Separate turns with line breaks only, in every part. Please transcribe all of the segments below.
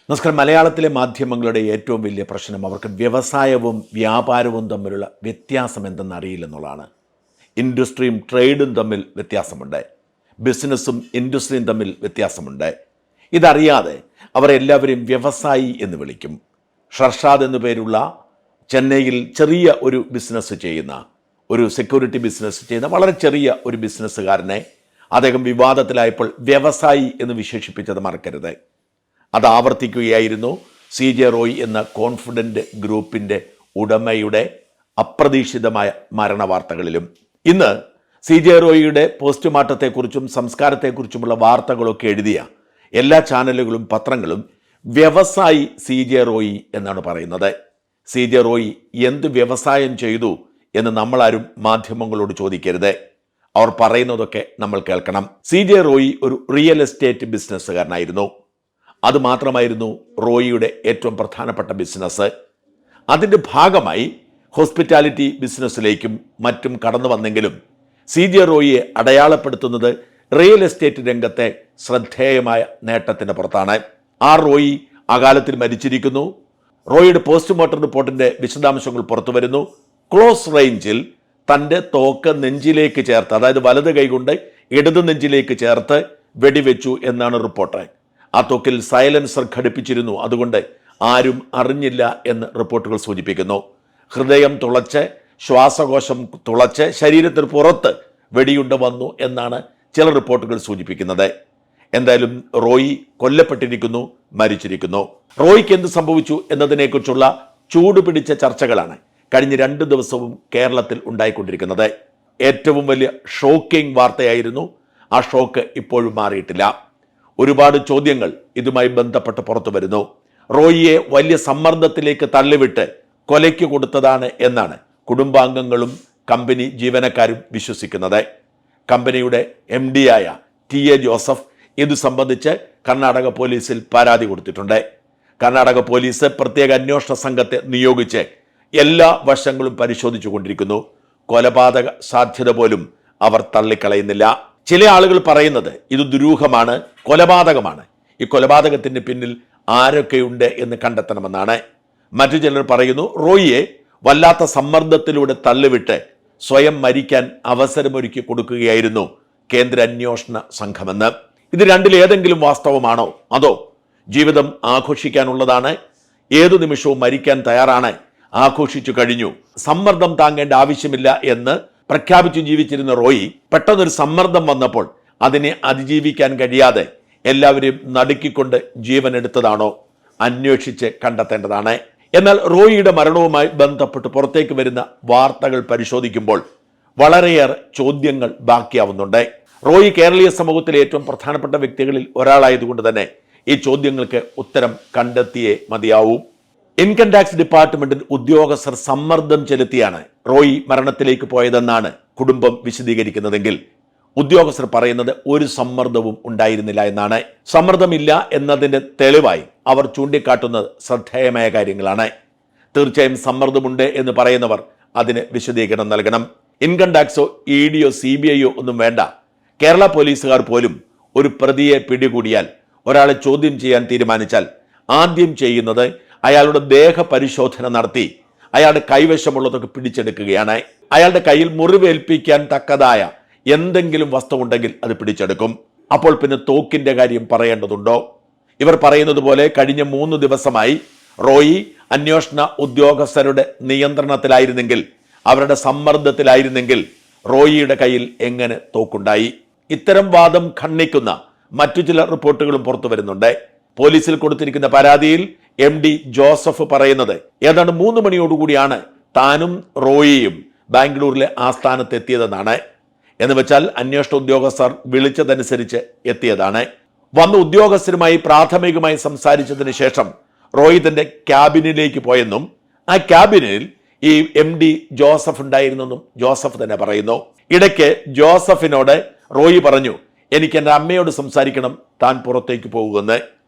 നമസ്കാരം. മലയാളത്തിലെ മാധ്യമങ്ങളുടെ ഏറ്റവും വലിയ പ്രശ്നം അവർക്ക് വ്യവസായവും വ്യാപാരവും തമ്മിലുള്ള വ്യത്യാസം എന്തെന്നറിയില്ലെന്നുള്ളതാണ്. ഇൻഡസ്ട്രിയും ട്രേഡും തമ്മിൽ വ്യത്യാസമുണ്ട്, ബിസിനസ്സും ഇൻഡസ്ട്രിയും തമ്മിൽ വ്യത്യാസമുണ്ട്. ഇതറിയാതെ അവരെല്ലാവരെയും വ്യവസായി എന്ന് വിളിക്കും. ഷർഷാദ് എന്നു പേരുള്ള ചെന്നൈയിൽ ചെറിയ ഒരു ബിസിനസ് ചെയ്യുന്ന, ഒരു സെക്യൂരിറ്റി ബിസിനസ് ചെയ്യുന്ന വളരെ ചെറിയ ഒരു ബിസിനസ്സുകാരനെ അദ്ദേഹം വിവാദത്തിലായപ്പോൾ വ്യവസായി എന്ന് വിശേഷിപ്പിച്ചത് മറക്കരുത്. അത് ആവർത്തിക്കുകയായിരുന്നു CJ റോയ് എന്ന കോൺഫിഡൻ്റ് ഗ്രൂപ്പിൻ്റെ ഉടമയുടെ അപ്രതീക്ഷിതമായ മരണവാർത്തകളിലും. ഇന്ന് CJ റോയിയുടെ പോസ്റ്റ്മോർട്ടത്തെക്കുറിച്ചും സംസ്കാരത്തെക്കുറിച്ചുമുള്ള വാർത്തകളൊക്കെ എഴുതിയ എല്ലാ ചാനലുകളും പത്രങ്ങളും വ്യവസായി CJ റോയി എന്നാണ് പറയുന്നത്. CJ റോയി എന്ത് വ്യവസായം ചെയ്തു എന്ന് നമ്മളാരും മാധ്യമങ്ങളോട് ചോദിക്കരുത്. അവർ പറയുന്നതൊക്കെ നമ്മൾ കേൾക്കണം. CJ റോയി ഒരു റിയൽ എസ്റ്റേറ്റ് ബിസിനസ്സുകാരനായിരുന്നു. അതുമാത്രമായിരുന്നു റോയിയുടെ ഏറ്റവും പ്രധാനപ്പെട്ട ബിസിനസ്. അതിൻ്റെ ഭാഗമായി ഹോസ്പിറ്റാലിറ്റി ബിസിനസ്സിലേക്കും മറ്റും കടന്നു വന്നെങ്കിലും CJ റോയിയെ അടയാളപ്പെടുത്തുന്നത് റിയൽ എസ്റ്റേറ്റ് രംഗത്തെ ശ്രദ്ധേയമായ നേട്ടത്തിൻ്റെ പുറത്താണ്. റോയി അകാലത്തിൽ മരിച്ചിരിക്കുന്നു. റോയിയുടെ പോസ്റ്റ്മോർട്ടം റിപ്പോർട്ടിൻ്റെ വിശദാംശങ്ങൾ പുറത്തു വരുന്നു. ക്ലോസ് റേഞ്ചിൽ തൻ്റെ തോക്ക് നെഞ്ചിലേക്ക് ചേർത്ത്, അതായത് വലത് കൈകൊണ്ട് ഇടത് നെഞ്ചിലേക്ക് ചേർത്ത് വെടിവെച്ചു എന്നാണ് റിപ്പോർട്ട്. ആ തോക്കിൽ സൈലൻസർ ഘടിപ്പിച്ചിരുന്നു, അതുകൊണ്ട് ആരും അറിഞ്ഞില്ല എന്ന് റിപ്പോർട്ടുകൾ സൂചിപ്പിക്കുന്നു. ഹൃദയം തുളച്ച്, ശ്വാസകോശം തുളച്ച് ശരീരത്തിന് പുറത്ത് വെടിയുണ്ട വന്നു എന്നാണ് ചില റിപ്പോർട്ടുകൾ സൂചിപ്പിക്കുന്നത്. എന്തായാലും റോയി കൊല്ലപ്പെട്ടിരിക്കുന്നു, മരിച്ചിരിക്കുന്നു. റോയിക്ക് എന്ത് സംഭവിച്ചു എന്നതിനെക്കുറിച്ചുള്ള ചൂടുപിടിച്ച ചർച്ചകളാണ് കഴിഞ്ഞ 2 ദിവസവും കേരളത്തിൽ ഉണ്ടായിക്കൊണ്ടിരിക്കുന്നത്. ഏറ്റവും വലിയ ഷോക്കിംഗ് വാർത്തയായിരുന്നു. ആ ഷോക്ക് ഇപ്പോഴും മാറിയിട്ടില്ല. ഒരുപാട് ചോദ്യങ്ങൾ ഇതുമായി ബന്ധപ്പെട്ട് പുറത്തു വരുന്നു. റോയിയെ വലിയ സമ്മർദ്ദത്തിലേക്ക് തള്ളിവിട്ട് കൊലയ്ക്ക് കൊടുത്തതാണ് എന്നാണ് കുടുംബാംഗങ്ങളും കമ്പനി ജീവനക്കാരും വിശ്വസിക്കുന്നത്. കമ്പനിയുടെ MD ആയ TA ജോസഫ് ഇത് സംബന്ധിച്ച് കർണാടക പോലീസിൽ പരാതി കൊടുത്തിട്ടുണ്ട്. കർണാടക പോലീസ് പ്രത്യേക അന്വേഷണ സംഘത്തെ നിയോഗിച്ച് എല്ലാ വശങ്ങളും പരിശോധിച്ചു കൊണ്ടിരിക്കുന്നു. കൊലപാതക സാധ്യത പോലും അവർ തള്ളിക്കളയുന്നില്ല. ചില ആളുകൾ പറയുന്നത് ഇത് ദുരൂഹമാണ്, കൊലപാതകമാണ്. ഈ കൊലപാതകത്തിന് പിന്നിൽ ആരൊക്കെയുണ്ട് എന്ന് കണ്ടെത്തണമെന്നാണ്. മറ്റു ചിലർ പറയുന്നു റോയിയെ വല്ലാത്ത സമ്മർദ്ദത്തിലൂടെ തള്ളിവിട്ട് സ്വയം മരിക്കാൻ അവസരമൊരുക്കി കൊടുക്കുകയായിരുന്നു കേന്ദ്ര അന്വേഷണ സംഘമെന്ന്. ഇത് രണ്ടിലേതെങ്കിലും വാസ്തവമാണോ, അതോ ജീവിതം ആഘോഷിക്കാനുള്ളതാണ്, ഏതു നിമിഷവും മരിക്കാൻ തയ്യാറാണ്, ആഘോഷിച്ചു കഴിഞ്ഞു, സമ്മർദ്ദം താങ്ങേണ്ട ആവശ്യമില്ല എന്ന് പ്രഖ്യാപിച്ചു ജീവിച്ചിരുന്ന റോയി പെട്ടെന്നൊരു സമ്മർദ്ദം വന്നപ്പോൾ അതിനെ അതിജീവിക്കാൻ കഴിയാതെ എല്ലാവരെയും നടുക്കിക്കൊണ്ട് ജീവൻ എടുത്തതാണോ? അന്വേഷിച്ച് കണ്ടെത്തേണ്ടതാണ്. എന്നാൽ റോയിയുടെ മരണവുമായി ബന്ധപ്പെട്ട് പുറത്തേക്ക് വരുന്ന വാർത്തകൾ പരിശോധിക്കുമ്പോൾ വളരെയേറെ ചോദ്യങ്ങൾ ബാക്കിയാവുന്നുണ്ട്. റോയി കേരളീയ സമൂഹത്തിലെ ഏറ്റവും പ്രധാനപ്പെട്ട വ്യക്തികളിൽ ഒരാളായതുകൊണ്ട് തന്നെ ഈ ചോദ്യങ്ങൾക്ക് ഉത്തരം കണ്ടെത്തിയേ മതിയാവൂ. ഇൻകം ടാക്സ് ഡിപ്പാർട്ട്മെന്റിൽ ഉദ്യോഗസ്ഥർ സമ്മർദ്ദം ചെലുത്തിയാണ് റോയി മരണത്തിലേക്ക് പോയതെന്നാണ് കുടുംബം വിശദീകരിക്കുന്നതെങ്കിൽ ഉദ്യോഗസ്ഥർ പറയുന്നത് ഒരു സമ്മർദ്ദവും ഉണ്ടായിരുന്നില്ല എന്നാണ്. സമ്മർദ്ദമില്ല എന്നതിൻ്റെ തെളിവായി അവർ ചൂണ്ടിക്കാട്ടുന്നത് ശ്രദ്ധേയമായ കാര്യങ്ങളാണ്. തീർച്ചയായും സമ്മർദ്ദമുണ്ട് എന്ന് പറയുന്നവർ അതിന് വിശദീകരണം നൽകണം. ഇൻകം ടാക്സോ EDയോ CBIയോ ഒന്നും വേണ്ട. കേരള പോലീസുകാർ പോലും ഒരു പ്രതിയെ പിടികൂടിയാൽ, ഒരാളെ ചോദ്യം ചെയ്യാൻ തീരുമാനിച്ചാൽ ആദ്യം ചെയ്യുന്നത് അയാളുടെ ദേഹപരിശോധന നടത്തി അയാളുടെ കൈവശമുള്ളതൊക്കെ പിടിച്ചെടുക്കുകയാണ്. അയാളുടെ കയ്യിൽ മുറിവേൽപ്പിക്കാൻ തക്കതായ എന്തെങ്കിലും വസ്തു ഉണ്ടെങ്കിൽ അത് പിടിച്ചെടുക്കും. അപ്പോൾ പിന്നെ തോക്കിന്റെ കാര്യം പറയേണ്ടതുണ്ടോ? ഇവർ പറയുന്നത് പോലെ കഴിഞ്ഞ 3 ദിവസമായി റോയി അന്വേഷണ ഉദ്യോഗസ്ഥരുടെ നിയന്ത്രണത്തിലായിരുന്നെങ്കിൽ, അവരുടെ സമ്മർദ്ദത്തിലായിരുന്നെങ്കിൽ റോയിയുടെ കയ്യിൽ എങ്ങനെ തോക്കുണ്ടായി? ഇത്തരം വാദം ഖണ്ഡിക്കുന്ന മറ്റു ചില റിപ്പോർട്ടുകളും പുറത്തു വരുന്നുണ്ട്. പോലീസിൽ കൊടുത്തിരിക്കുന്ന പരാതിയിൽ MD ജോസഫ് പറയുന്നത് ഏതാണ്ട് 3 മണിയോടുകൂടിയാണ് താനും റോയിയും ബാംഗ്ലൂരിലെ ആസ്ഥാനത്ത് എത്തിയതെന്നാണ്. എന്ന് വെച്ചാൽ അന്വേഷണ ഉദ്യോഗസ്ഥർ വിളിച്ചതനുസരിച്ച് എത്തിയതാണ്. വന്ന ഉദ്യോഗസ്ഥരുമായി പ്രാഥമികമായി സംസാരിച്ചതിന് ശേഷം റോയി തന്റെ ക്യാബിനിലേക്ക് പോയെന്നും ആ ക്യാബിനിൽ ഈ MD ജോസഫ് ഉണ്ടായിരുന്നെന്നും ജോസഫ് തന്നെ പറയുന്നു. ഇടയ്ക്ക് ജോസഫിനോട് റോയി പറഞ്ഞു, എനിക്ക് എൻ്റെ അമ്മയോട് സംസാരിക്കണം, താൻ പുറത്തേക്ക് പോകുമെന്ന്.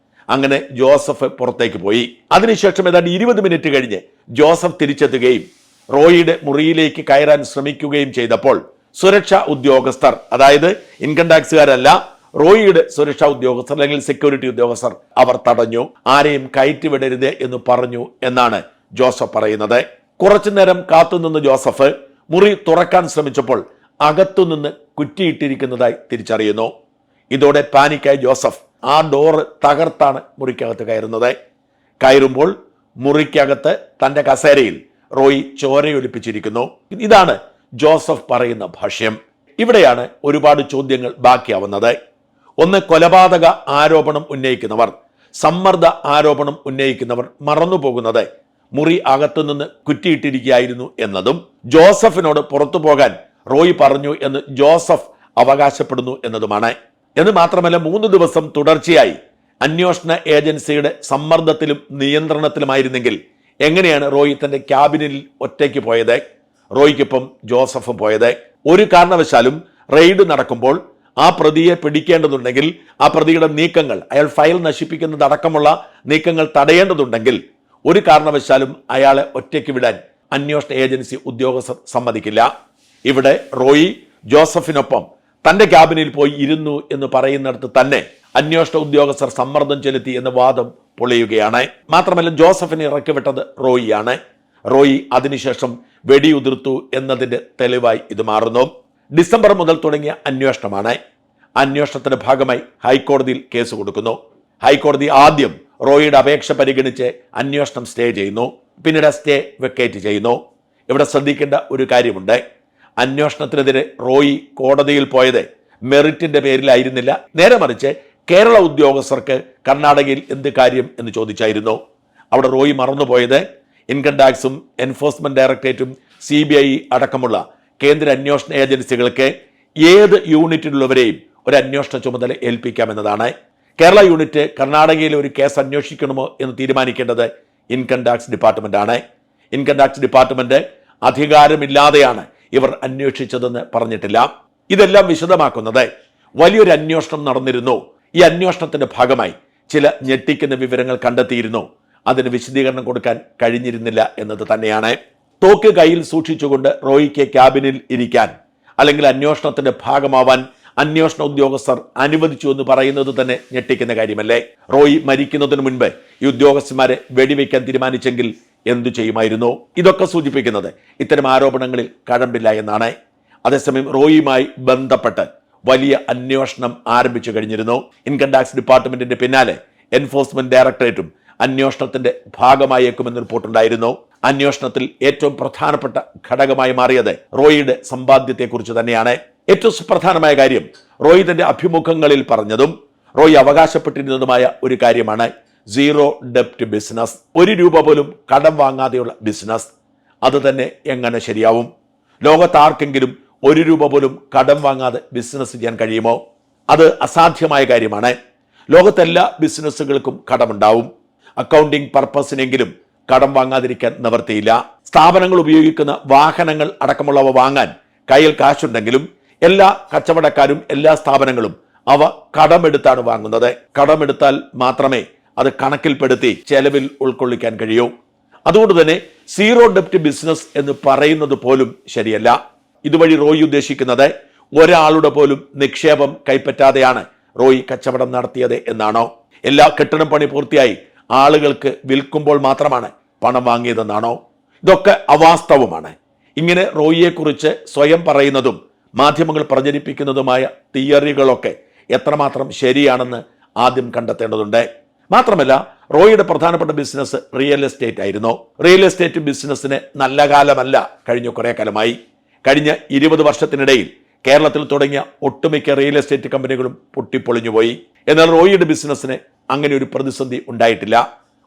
അങ്ങനെ ജോസഫ് പുറത്തേക്ക് പോയി. അതിനുശേഷം ഏതാണ്ട് 20 മിനിറ്റ് കഴിഞ്ഞ് ജോസഫ് തിരിച്ചെത്തുകയും റോയിയുടെ മുറിയിലേക്ക് കയറാൻ ശ്രമിക്കുകയും ചെയ്തപ്പോൾ സുരക്ഷാ ഉദ്യോഗസ്ഥർ, അതായത് ഇൻകം ടാക്സുകാരല്ല, റോയിയുടെ സുരക്ഷാ ഉദ്യോഗസ്ഥർ അല്ലെങ്കിൽ സെക്യൂരിറ്റി ഉദ്യോഗസ്ഥർ അവർ തടഞ്ഞു, ആരെയും കയറ്റിവിടരുത് എന്ന് പറഞ്ഞു എന്നാണ് ജോസഫ് പറയുന്നത്. കുറച്ചു നേരം കാത്തുനിന്ന് ജോസഫ് മുറി തുറക്കാൻ ശ്രമിച്ചപ്പോൾ അകത്തുനിന്ന് കുറ്റിയിട്ടിരിക്കുന്നതായി തിരിച്ചറിയുന്നു. ഇതോടെ പാനിക്കായി ജോസഫ് ആ ഡോറ് തകർത്താണ് മുറിക്കകത്ത് കയറുന്നത്. കയറുമ്പോൾ മുറിക്കകത്ത് തന്റെ കസേരയിൽ റോയി ചോരയൊലിപ്പിച്ചിരിക്കുന്നു. ഇതാണ് ജോസഫ് പറയുന്ന ഭാഷ്യം. ഇവിടെയാണ് ഒരുപാട് ചോദ്യങ്ങൾ ബാക്കിയാവുന്നത്. ഒന്ന്, കൊലപാതക ആരോപണം ഉന്നയിക്കുന്നവർ, സമ്മർദ്ദ ആരോപണം ഉന്നയിക്കുന്നവർ മറന്നുപോകുന്നത് മുറി അകത്തുനിന്ന് കുറ്റിയിട്ടിരിക്കുകയായിരുന്നു എന്നതും ജോസഫിനോട് പുറത്തു പോകാൻ റോയി പറഞ്ഞു എന്ന് ജോസഫ് അവകാശപ്പെടുന്നു എന്നതുമാണ്. എന്ന് മാത്രമല്ല, 3 ദിവസം തുടർച്ചയായി അന്വേഷണ ഏജൻസിയുടെ സമ്മർദ്ദത്തിലും നിയന്ത്രണത്തിലുമായിരുന്നെങ്കിൽ എങ്ങനെയാണ് റോയി തന്റെ ക്യാബിനിൽ ഒറ്റയ്ക്ക് പോയത്, റോയിക്കൊപ്പം ജോസഫും പോയത്? ഒരു കാരണവശാലും റെയ്ഡ് നടക്കുമ്പോൾ ആ പ്രതിയെ പിടിക്കേണ്ടതുണ്ടെങ്കിൽ, ആ പ്രതിയുടെ നീക്കങ്ങൾ, അയാൾ ഫയൽ നശിപ്പിക്കുന്നതടക്കമുള്ള നീക്കങ്ങൾ തടയേണ്ടതുണ്ടെങ്കിൽ ഒരു കാരണവശാലും അയാളെ ഒറ്റയ്ക്ക് വിടാൻ അന്വേഷണ ഏജൻസി ഉദ്യോഗസ്ഥർ സമ്മതിക്കില്ല. ഇവിടെ റോയി ജോസഫിനൊപ്പം തന്റെ ക്യാബിനിൽ പോയി ഇരുന്നു എന്ന് പറയുന്നിടത്ത് തന്നെ അന്വേഷണ ഉദ്യോഗസ്ഥർ സമ്മർദ്ദം ചെലുത്തി എന്ന വാദം പൊളിയുകയാണ്. മാത്രമല്ല, ജോസഫിനെ ഇറക്കിവിട്ടത് റോയിയാണ്. റോയി അതിനുശേഷം വെടിയുതിർത്തു എന്നതിന്റെ തെളിവായി ഇത് മാറുന്നു. ഡിസംബർ മുതൽ തുടങ്ങിയ അന്വേഷണമാണ്. അന്വേഷണത്തിന്റെ ഭാഗമായി ഹൈക്കോടതിയിൽ കേസ് കൊടുക്കുന്നു. ഹൈക്കോടതി ആദ്യം റോയിയുടെ അപേക്ഷ പരിഗണിച്ച് അന്വേഷണം സ്റ്റേ ചെയ്യുന്നു, പിന്നീട് സ്റ്റേ വെക്കേറ്റ് ചെയ്യുന്നു. ഇവിടെ ശ്രദ്ധിക്കേണ്ട ഒരു കാര്യമുണ്ട്. അന്വേഷണത്തിനെതിരെ റോയി കോടതിയിൽ പോയത് മെറിറ്റിന്റെ പേരിലായിരുന്നില്ല, നേരെ മറിച്ച് കേരള ഉദ്യോഗസ്ഥർക്ക് കർണാടകയിൽ എന്ത് കാര്യം എന്ന് ചോദിച്ചായിരുന്നു. അവിടെ റോയി മറന്നുപോയത് ഇൻകം ടാക്സും എൻഫോഴ്സ്മെന്റ് ഡയറക്ടറേറ്റും CBI അടക്കമുള്ള കേന്ദ്ര അന്വേഷണ ഏജൻസികൾക്ക് ഏത് യൂണിറ്റിലുള്ളവരെയും ഒരു അന്വേഷണ ചുമതല ഏൽപ്പിക്കാമെന്നതാണ്. കേരള യൂണിറ്റ് കർണാടകയിലെ ഒരു കേസ് അന്വേഷിക്കണമോ എന്ന് തീരുമാനിക്കേണ്ടത് ഇൻകം ടാക്സ് ഡിപ്പാർട്ട്മെന്റ് ആണ്. ഇൻകം ടാക്സ് ഡിപ്പാർട്ട്മെന്റ് അധികാരമില്ലാതെയാണ് ഇവർ അന്വേഷിച്ചതെന്ന് പറഞ്ഞിട്ടില്ല. ഇതെല്ലാം വിശദമാക്കുന്നത് വലിയൊരു അന്വേഷണം നടന്നിരുന്നു, ഈ അന്വേഷണത്തിന്റെ ഭാഗമായി ചില ഞെട്ടിക്കുന്ന വിവരങ്ങൾ കണ്ടെത്തിയിരുന്നു, അതിന് വിശദീകരണം കൊടുക്കാൻ കഴിഞ്ഞിരുന്നില്ല എന്നത് തന്നെയാണ്. തോക്ക് കയ്യിൽ സൂക്ഷിച്ചുകൊണ്ട് റോയിക്ക് ക്യാബിനിൽ ഇരിക്കാൻ അല്ലെങ്കിൽ അന്വേഷണത്തിന്റെ ഭാഗമാവാൻ അന്വേഷണ ഉദ്യോഗസ്ഥർ അനുവദിച്ചു എന്ന് പറയുന്നത് തന്നെ ഞെട്ടിക്കുന്ന കാര്യമല്ലേ? റോയി മരിക്കുന്നതിന് മുൻപ് ഈ ഉദ്യോഗസ്ഥന്മാരെ വെടിവെക്കാൻ തീരുമാനിച്ചെങ്കിൽ എന്തു ചെയ്യുമായിരുന്നു? ഇതൊക്കെ സൂചിപ്പിക്കുന്നത് ഇത്തരം ആരോപണങ്ങളിൽ കഴമ്പില്ല എന്നാണ്. അതേസമയം റോയിയുമായി ബന്ധപ്പെട്ട് വലിയ അന്വേഷണം ആരംഭിച്ചു കഴിഞ്ഞിരുന്നു. ഇൻകം ടാക്സ് ഡിപ്പാർട്ട്മെന്റിന്റെ പിന്നാലെ എൻഫോഴ്സ്മെന്റ് ഡയറക്ടറേറ്റും അന്വേഷണത്തിന്റെ ഭാഗമായേക്കുമെന്ന് റിപ്പോർട്ടുണ്ടായിരുന്നു. അന്വേഷണത്തിൽ ഏറ്റവും പ്രധാനപ്പെട്ട ഘടകമായി മാറിയത് റോയിയുടെ സമ്പാദ്യത്തെക്കുറിച്ച് തന്നെയാണ്. ഏറ്റവും സുപ്രധാനമായ കാര്യം റോയി തന്റെ അഭിമുഖങ്ങളിൽ പറഞ്ഞതും റോയി അവകാശപ്പെട്ടിരുന്നതുമായ ഒരു കാര്യമാണ് സീറോ ഡെപ്റ്റ് ബിസിനസ്. 1 രൂപ പോലും കടം വാങ്ങാതെയുള്ള ബിസിനസ്. അത് തന്നെ എങ്ങനെ ശരിയാവും? ലോകത്താർക്കെങ്കിലും 1 രൂപ പോലും കടം വാങ്ങാതെ ബിസിനസ് ചെയ്യാൻ കഴിയുമോ? അത് അസാധ്യമായ കാര്യമാണ്. ലോകത്തെല്ലാ ബിസിനസ്സുകൾക്കും കടമുണ്ടാവും. അക്കൗണ്ടിംഗ് പർപ്പസിനെങ്കിലും കടം വാങ്ങാതിരിക്കാൻ നിവർത്തിയില്ല. സ്ഥാപനങ്ങൾ ഉപയോഗിക്കുന്ന വാഹനങ്ങൾ അടക്കമുള്ളവ വാങ്ങാൻ കയ്യിൽ കാശുണ്ടെങ്കിലും എല്ലാ കച്ചവടക്കാരും എല്ലാ സ്ഥാപനങ്ങളും അവ കടമെടുത്താണ് വാങ്ങുന്നത്. കടമെടുത്താൽ മാത്രമേ അത് കണക്കിൽപ്പെടുത്തി ചെലവിൽ ഉൾക്കൊള്ളിക്കാൻ കഴിയൂ. അതുകൊണ്ട് തന്നെ സീറോ ഡെപ്റ്റ് ബിസിനസ് എന്ന് പറയുന്നത് പോലും ശരിയല്ല. ഇതുവഴി റോയി ഉദ്ദേശിക്കുന്നത് ഒരാളുടെ പോലും നിക്ഷേപം കൈപ്പറ്റാതെയാണ് റോയി കച്ചവടം നടത്തിയത് എന്നാണോ? എല്ലാ കെട്ടിടം പണി പൂർത്തിയായി ആളുകൾക്ക് വിൽക്കുമ്പോൾ മാത്രമാണ് പണം വാങ്ങിയതെന്നാണോ? ഇതൊക്കെ അവാസ്തവമാണ്. ഇങ്ങനെ റോയിയെക്കുറിച്ച് സ്വയം പറയുന്നതും മാധ്യമങ്ങൾ പ്രചരിപ്പിക്കുന്നതുമായ തിയറികളൊക്കെ എത്രമാത്രം ശരിയാണെന്ന് ആദ്യം കണ്ടെത്തേണ്ടതുണ്ട്. മാത്രമല്ല, റോയിയുടെ പ്രധാനപ്പെട്ട ബിസിനസ് റിയൽ എസ്റ്റേറ്റ് ആയിരുന്നു. റിയൽ എസ്റ്റേറ്റ് ബിസിനസ്സിന് നല്ല കാലമല്ല കഴിഞ്ഞ കുറെ കാലമായി. കഴിഞ്ഞ 20 വർഷത്തിനിടയിൽ കേരളത്തിൽ തുടങ്ങിയ ഒട്ടുമിക്ക റിയൽ എസ്റ്റേറ്റ് കമ്പനികളും പൊട്ടിപ്പൊളിഞ്ഞുപോയി. എന്നാൽ റോയിയുടെ ബിസിനസ്സിന് അങ്ങനെ ഒരു പ്രതിസന്ധി ഉണ്ടായിട്ടില്ല.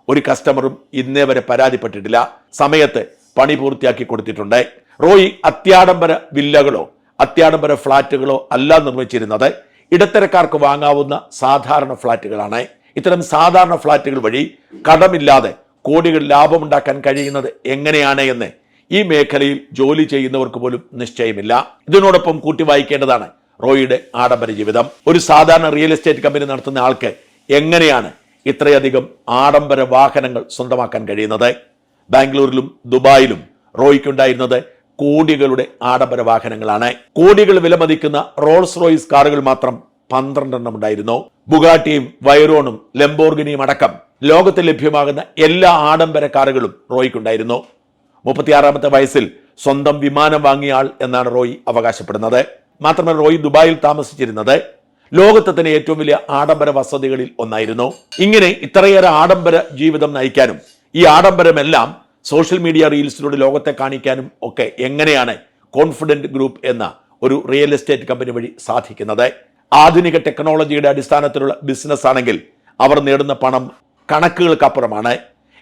ഒരു കസ്റ്റമറും ഇന്നേ വരെ പരാതിപ്പെട്ടിട്ടില്ല. സമയത്ത് പണി പൂർത്തിയാക്കി കൊടുത്തിട്ടുണ്ട്. റോയി അത്യാഡംബര വില്ലകളോ അത്യാഡംബര ഫ്ളാറ്റുകളോ അല്ല നിർമ്മിച്ചിരുന്നത്. ഇടത്തരക്കാർക്ക് വാങ്ങാവുന്ന സാധാരണ ഫ്ളാറ്റുകളാണ്. ഇത്തരം സാധാരണ ഫ്ളാറ്റുകൾ വഴി കടമില്ലാതെ കോടികൾ ലാഭമുണ്ടാക്കാൻ കഴിയുന്നത് എങ്ങനെയാണ് എന്ന് ഈ മേഖലയിൽ ജോലി ചെയ്യുന്നവർക്ക് പോലും നിശ്ചയമില്ല. ഇതിനോടൊപ്പം കൂട്ടി വായിക്കേണ്ടതാണ് റോയിയുടെ ആഡംബര ജീവിതം. ഒരു സാധാരണ റിയൽ എസ്റ്റേറ്റ് കമ്പനി നടത്തുന്ന ആൾക്ക് എങ്ങനെയാണ് ഇത്രയധികം ആഡംബര വാഹനങ്ങൾ സ്വന്തമാക്കാൻ കഴിയുന്നത്? ബാംഗ്ലൂരിലും ദുബായിലും റോയിക്കുണ്ടായിരുന്നത് കോടികളുടെ ആഡംബര വാഹനങ്ങളാണ്. കോടികൾ വിലമതിക്കുന്ന റോൾസ് റോയ്സ് കാറുകൾ മാത്രം 12 ഉണ്ടായിരുന്നു. ബുഗാട്ടിയും വൈറോണും ലംബോർഗിനിയും അടക്കം ലോകത്തിൽ ലഭ്യമാകുന്ന എല്ലാ ആഡംബര കാറുകളും റോയിക്കുണ്ടായിരുന്നു. 36-ാമത്തെ വയസ്സിൽ സ്വന്തം വിമാനം വാങ്ങിയ ആൾ എന്നാണ് റോയ് അവകാശപ്പെടുന്നത്. മാത്രമല്ല, റോയ് ദുബായിൽ താമസിച്ചിരുന്നത് ലോകത്തെ തന്നെ ഏറ്റവും വലിയ ആഡംബര വസതികളിൽ ഒന്നായിരുന്നു. ഇങ്ങനെ ഇത്രയേറെ ആഡംബര ജീവിതം നയിക്കാനും ഈ ആഡംബരമെല്ലാം സോഷ്യൽ മീഡിയ റീൽസിലൂടെ ലോകത്തെ കാണിക്കാനും ഒക്കെ എങ്ങനെയാണ് കോൺഫിഡന്റ് ഗ്രൂപ്പ് എന്ന ഒരു റിയൽ എസ്റ്റേറ്റ് കമ്പനി വഴി സാധിക്കുന്നത്? ആധുനിക ടെക്നോളജിയുടെ അടിസ്ഥാനത്തിലുള്ള ബിസിനസ് ആണെങ്കിൽ അവർ നേടുന്ന പണം കണക്കുകൾക്കപ്പുറമാണ്.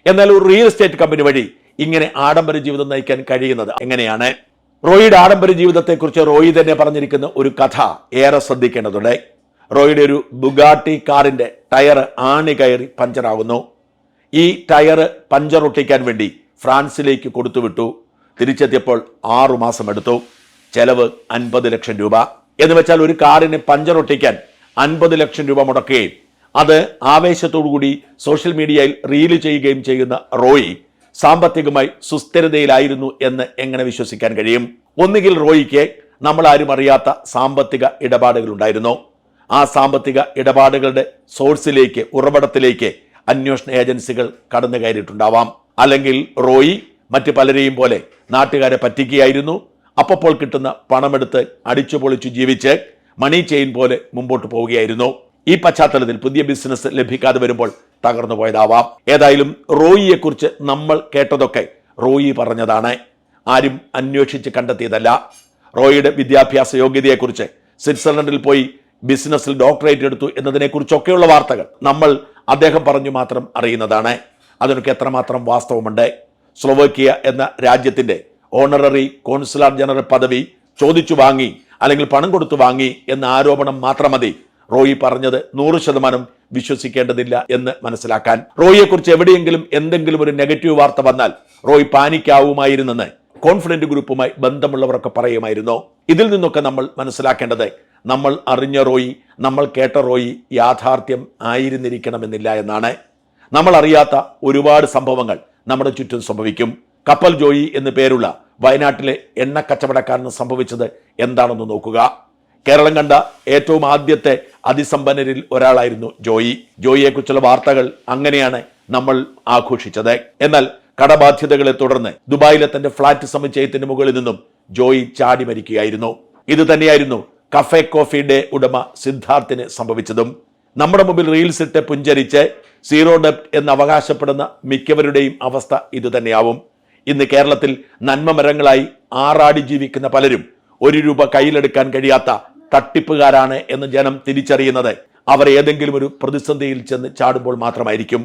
എന്നാൽ ഒരു റിയൽ എസ്റ്റേറ്റ് കമ്പനി വഴി ഇങ്ങനെ ആഡംബര ജീവിതം നയിക്കാൻ കഴിയുന്നത് എങ്ങനെയാണ്? റോയിയുടെ ആഡംബര ജീവിതത്തെക്കുറിച്ച് റോയി തന്നെ പറഞ്ഞിരിക്കുന്ന ഒരു കഥ ഏറെ ശ്രദ്ധിക്കേണ്ടതുണ്ട്. റോയിയുടെ ഒരു ബുഗാട്ടി കാറിന്റെ ടയർ ആണി കയറി പഞ്ചറാകുന്നു. ഈ ടയർ പഞ്ചർ ഒട്ടിക്കാൻ വേണ്ടി ഫ്രാൻസിലേക്ക് കൊടുത്തുവിട്ടു. തിരിച്ചെത്തിയപ്പോൾ 6 മാസം എടുത്തു. ചെലവ് 50 ലക്ഷം രൂപ. എന്ന് വെച്ചാൽ ഒരു കാറിന് പഞ്ചർ ഒട്ടിക്കാൻ 50 ലക്ഷം രൂപ മുടക്കുകയും അത് ആവേശത്തോടുകൂടി സോഷ്യൽ മീഡിയയിൽ റീല് ചെയ്യുകയും ചെയ്യുന്ന റോയി സാമ്പത്തികമായി സുസ്ഥിരതയിലായിരുന്നു എന്ന് എങ്ങനെ വിശ്വസിക്കാൻ കഴിയും? ഒന്നുകിൽ റോയിക്ക് നമ്മൾ ആരും അറിയാത്ത സാമ്പത്തിക ഇടപാടുകൾ ഉണ്ടായിരുന്നു. ആ സാമ്പത്തിക ഇടപാടുകളുടെ സോഴ്സിലേക്ക്, ഉറവിടത്തിലേക്ക് അന്വേഷണ ഏജൻസികൾ കടന്നു കയറിയിട്ടുണ്ടാവാം. അല്ലെങ്കിൽ റോയി മറ്റു പലരെയും പോലെ നാട്ടുകാരെ പറ്റിക്കുകയായിരുന്നു. അപ്പോൾ കിട്ടുന്ന പണമെടുത്ത് അടിച്ചു പൊളിച്ചു ജീവിച്ച് മണി ചെയിൻ പോലെ മുമ്പോട്ട് പോവുകയായിരുന്നു. ഈ പശ്ചാത്തലത്തിൽ പുതിയ ബിസിനസ് ലഭിക്കാതെ വരുമ്പോൾ തകർന്നു പോയതാവാം. ഏതായാലും റോയിയെക്കുറിച്ച് നമ്മൾ കേട്ടതൊക്കെ റോയി പറഞ്ഞതാണ്, ആരും അന്വേഷിച്ച് കണ്ടെത്തിയതല്ല. റോയിയുടെ വിദ്യാഭ്യാസ യോഗ്യതയെക്കുറിച്ച്, സ്വിറ്റ്സർലൻഡിൽ പോയി ബിസിനസ്സിൽ ഡോക്ടറേറ്റ് എടുത്തു എന്നതിനെക്കുറിച്ചൊക്കെയുള്ള വാർത്തകൾ നമ്മൾ അദ്ദേഹം പറഞ്ഞു മാത്രം അറിയുന്നതാണ്. അതിനൊക്കെ എത്രമാത്രം വാസ്തവമുണ്ട്? സ്ലോവാക്യ എന്ന രാജ്യത്തിന്റെ ഓണററി കോൺസുലാർ ജനറൽ പദവി ചോദിച്ചു വാങ്ങി അല്ലെങ്കിൽ പണം കൊടുത്തു വാങ്ങി എന്ന ആരോപണം മാത്രം മതി റോയി പറഞ്ഞത് 100% വിശ്വസിക്കേണ്ടതില്ല എന്ന് മനസ്സിലാക്കാൻ. റോയിയെക്കുറിച്ച് എവിടെയെങ്കിലും എന്തെങ്കിലും ഒരു നെഗറ്റീവ് വാർത്ത വന്നാൽ റോയ് പാനിക്കാവുമായിരുന്നെന്ന് കോൺഫിഡന്റ് ഗ്രൂപ്പുമായി ബന്ധമുള്ളവരൊക്കെ പറയുമായിരുന്നു. ഇതിൽ നിന്നൊക്കെ നമ്മൾ മനസ്സിലാക്കേണ്ടത്, നമ്മൾ അറിഞ്ഞ റോയി, നമ്മൾ കേട്ട റോയി യാഥാർത്ഥ്യം ആയിരുന്നിരിക്കണമെന്നില്ല എന്നാണ്. നമ്മൾ അറിയാത്ത ഒരുപാട് സംഭവങ്ങൾ നമ്മുടെ ചുറ്റും സംഭവിക്കും. കപ്പൽ ജോയി എന്ന് പേരുള്ള വയനാട്ടിലെ എണ്ണ കച്ചവടക്കാരന് സംഭവിച്ചത് എന്താണെന്ന് നോക്കുക. കേരളം കണ്ട ഏറ്റവും ആദ്യത്തെ അതിസമ്പന്നരിൽ ഒരാളായിരുന്നു ജോയി. ജോയിയെക്കുറിച്ചുള്ള വാർത്തകൾ അങ്ങനെയാണ് നമ്മൾ ആഘോഷിച്ചത്. എന്നാൽ കടബാധ്യതകളെ തുടർന്ന് ദുബായിലെ തന്റെ ഫ്ളാറ്റ് സമുച്ചയത്തിന്റെ മുകളിൽ നിന്നും ജോയി ചാടി മരിക്കുകയായിരുന്നു. ഇത് തന്നെയായിരുന്നു കഫേ കോഫി ഡേ ഉടമ സിദ്ധാർത്ഥിന് സംഭവിച്ചതും. നമ്മുടെ മുമ്പിൽ റീൽസ് ഇട്ട് പുഞ്ചരിച്ച് സീറോ ഡെപ്റ്റ് എന്ന് അവകാശപ്പെടുന്ന മിക്കവരുടെയും അവസ്ഥ ഇത് തന്നെയാവും. ഇന്ന് കേരളത്തിൽ നന്മമരങ്ങളായി ആറാടി ജീവിക്കുന്ന പലരും 1 രൂപ കയ്യിലെടുക്കാൻ കഴിയാത്ത തട്ടിപ്പുകാരാണ് എന്ന് ജനം തിരിച്ചറിയുന്നത് അവർ ഏതെങ്കിലും ഒരു പ്രതിസന്ധിയിൽ ചെന്ന് ചാടുമ്പോൾ മാത്രമായിരിക്കും.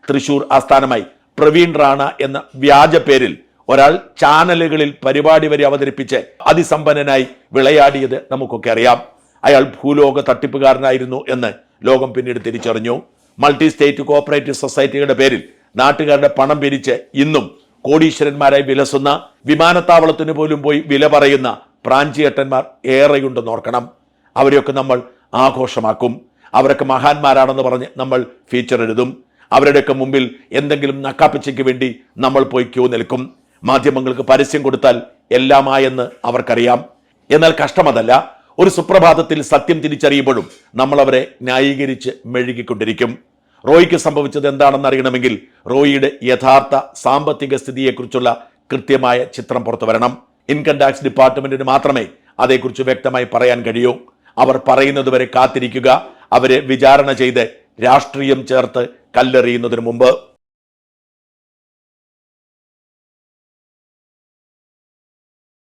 തൃശൂർ ആസ്ഥാനമായി പ്രവീൺ റാണ എന്ന വ്യാജ പേരിൽ ഒരാൾ ചാനലുകളിൽ പരിപാടി വരെ അവതരിപ്പിച്ച് അതിസമ്പന്നനായി വിളയാടിയത് നമുക്കൊക്കെ അറിയാം. അയാൾ ഭൂലോക തട്ടിപ്പുകാരനായിരുന്നു എന്ന് ലോകം പിന്നീട് തിരിച്ചറിഞ്ഞു. മൾട്ടി സ്റ്റേറ്റ് കോഓപ്പറേറ്റീവ് സൊസൈറ്റികളുടെ പേരിൽ നാട്ടുകാരുടെ പണം പിരിച്ച് ഇന്നും കോടീശ്വരന്മാരായി വിലസുന്ന, വിമാനത്താവളത്തിന് പോലും പോയി വില പറയുന്ന പ്രാഞ്ചിയേട്ടന്മാർ ഏറെയുണ്ടെന്ന് ഓർക്കണം. അവരെയൊക്കെ നമ്മൾ ആഘോഷമാക്കും. അവരൊക്കെ മഹാന്മാരാണെന്ന് പറഞ്ഞ് നമ്മൾ ഫീച്ചർ എഴുതും. അവരുടെയൊക്കെ മുമ്പിൽ എന്തെങ്കിലും നക്കാപ്പിച്ചയ്ക്ക് വേണ്ടി നമ്മൾ പോയി ക്യൂ നിൽക്കും. മാധ്യമങ്ങൾക്ക് പരസ്യം കൊടുത്താൽ എല്ലാമായെന്ന് അവർക്കറിയാം. എന്നാൽ കഷ്ടമതല്ല, ഒരു സുപ്രഭാതത്തിൽ സത്യം തിരിച്ചറിയുമ്പോഴും നമ്മൾ അവരെ ന്യായീകരിച്ച് മെഴുകിക്കൊണ്ടിരിക്കും. റോയിക്ക് സംഭവിച്ചത് എന്താണെന്ന് അറിയണമെങ്കിൽ റോയിയുടെ യഥാർത്ഥ സാമ്പത്തിക സ്ഥിതിയെക്കുറിച്ചുള്ള കൃത്യമായ ചിത്രം പുറത്തു വരണം. ഇൻകം ടാക്സ് ഡിപ്പാർട്ട്മെന്റിന് മാത്രമേ അതേക്കുറിച്ച് വ്യക്തമായി പറയാൻ കഴിയൂ. അവർ പറയുന്നത് വരെ കാത്തിരിക്കുക, അവരെ വിചാരണ ചെയ്ത് രാഷ്ട്രീയം ചേർത്ത് കല്ലെറിയുന്നതിന് മുമ്പ്.